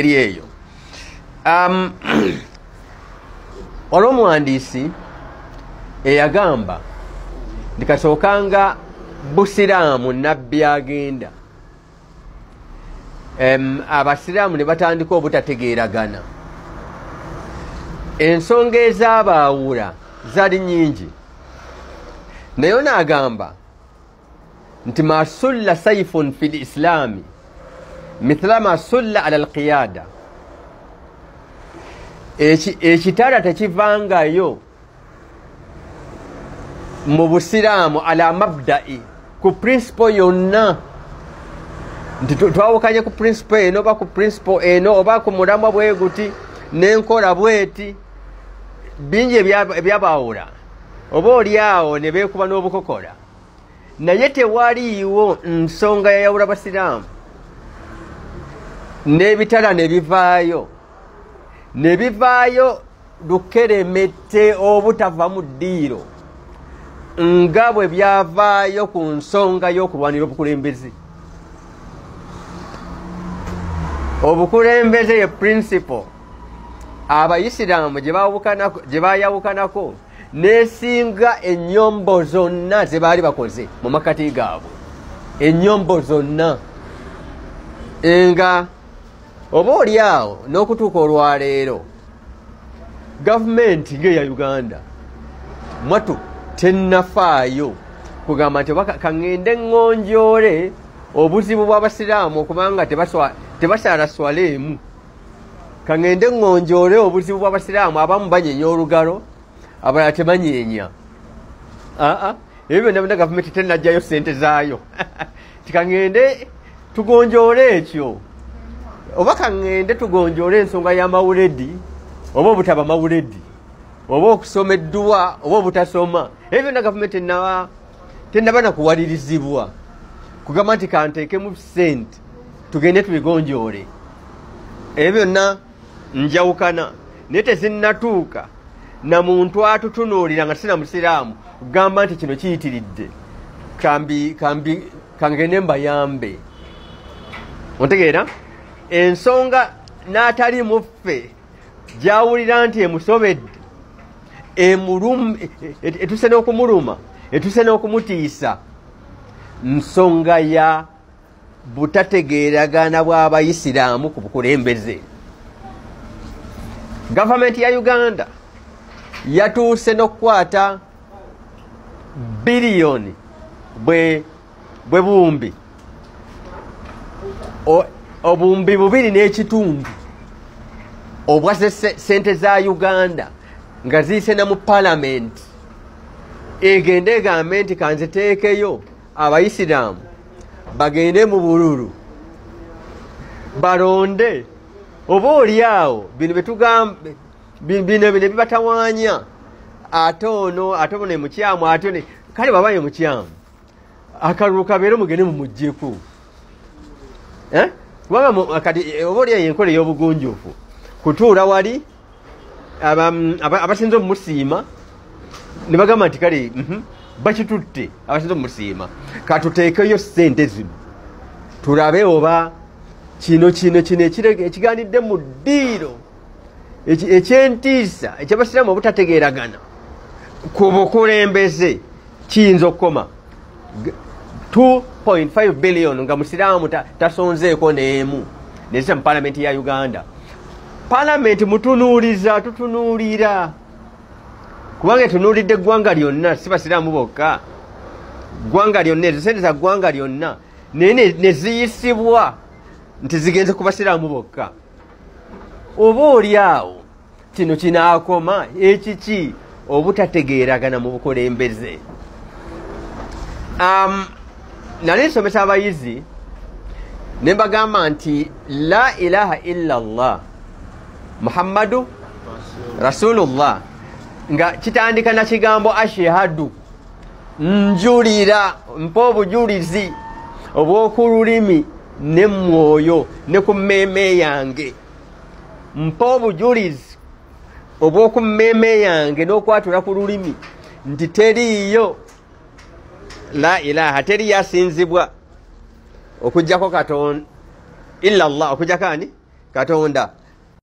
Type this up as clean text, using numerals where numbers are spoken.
eyo olw'omuwandiisi eyagamba ndikasookanga busiraamu nabbi agenda abasiraamu ne batandika obutategeeragana ensonga ezabaawula zaali nyingi naye n'agamba nti ma sulla saifun fi lislaami mithla ma sulla ala alqiyada ekitala tekivangayo mu busiraamu ala mabda'i ku principle yonna nti twawukanye ku principle eno oba ku principle eno oba ku mulamwa bwe guti n'enkola bweti bingi ebyabaawula oba oli awo ne beekuba n'obukokola naye tewaliiwo nsonga yayawula basiraamu n'ebitala ne bivaayo lukeremete obutava mu ddiiro nga bwe byavaayo ku nsonga y'okulwanira obukulembeze ye principle abayisiraamu gye bayawukanako nesinga ennyombo zonna ze baali bakoze mu makati gaabwe ennyombo zonna nga oba oli awo n'okutuuka olwaleero gavumenti ng'eya Uganda mwatu tennafaayo kugamba nti kaŋŋende ŋŋonjoole obuzibu bw'abasiraamu okubanga tebasaalaswaleemu kaŋŋende ŋŋonjoole obuzibu bw'abasiraamu abamu banyenya olugalo abalala tebanyenya ebyo byonna byonna gavumenti tennajjayo ssente zaayo tikaŋŋende tugonjoole ekyo oba kaŋŋende tugonjoole ensonga y'amawuledi oba obutaba mawuledi oba okusoma edduwa oba obutasoma ebyo byonna gavumenti tennaba nakuwalirizibwa kugamba nti kanteekemu ssente tugende tubigonjoole ebyo byonna njawukana naye tezinnatuuka na muntu atutunuulira nga sina musiraamu kugamba nti kino kiyitiridde kangende mbayambe ontegeera ensonga n'atali muffe gyawulira nti emusobedde etuse n'okumuluma etuse n'okumutiisa nsonga ya butategeeragana bw'abayisiraamu ku bukulembeze gavumenti ya Uganda yatuuse n'okukwata biliyoni bwe buwumbi obuwumbi 2.5 obwa sente za Uganda nga ziyise na mu palamenti egende egambe nti kanziteekeyo abayisiraamu bagende mu bululu balonde oba oli awo bino betugambe bino bibatawaanya ate ono mukyamu ate kale babaye mukyamu akalulu kabeere mugende mumugjeku kubanga kati oba oli enkola ey'obugunjufu kutuula wali abasinze omumusiima ne bagamba nti kale bakitutte abasinze omumusiima katuteekeyo ssente zino tulabe oba kino ekiganidde mu ddiiro ekyentiisa ekyabasiraamu obutategeeragana ku bukulembeze kiyinza okukoma 2.5 billion nga musiraamu tasonzeeko n'emu nezisa mu palamenti ya Uganda. Palamenti mutunuuliza tutunuulira kubanga etunuulidde eggwanga lyonna si basiraamu bokka ggwanga lyonna ezo sente za ggwanga lyonna naye ne ziyisibwa nti zigenze ku basiraamu bokka oba oli awo kino kinaakoma ekiki obutategeeragana mu bukulembeze. Nali nsomesa abayizi ne mbagamba nti la ilaha illa Allah Muhammadu Rasulullah nga kitandika na kigambo ashhadu njulira mpa obujulizi obw'okululimi ne mwoyo ne ku mmeeme yange mpa obujulizi obw'oku mmeeme yange n'okwatula ku lulimi nti teriiyo la ilaha teri yasinzibwa okujjako Katonda illa Allah okujjako ani katonda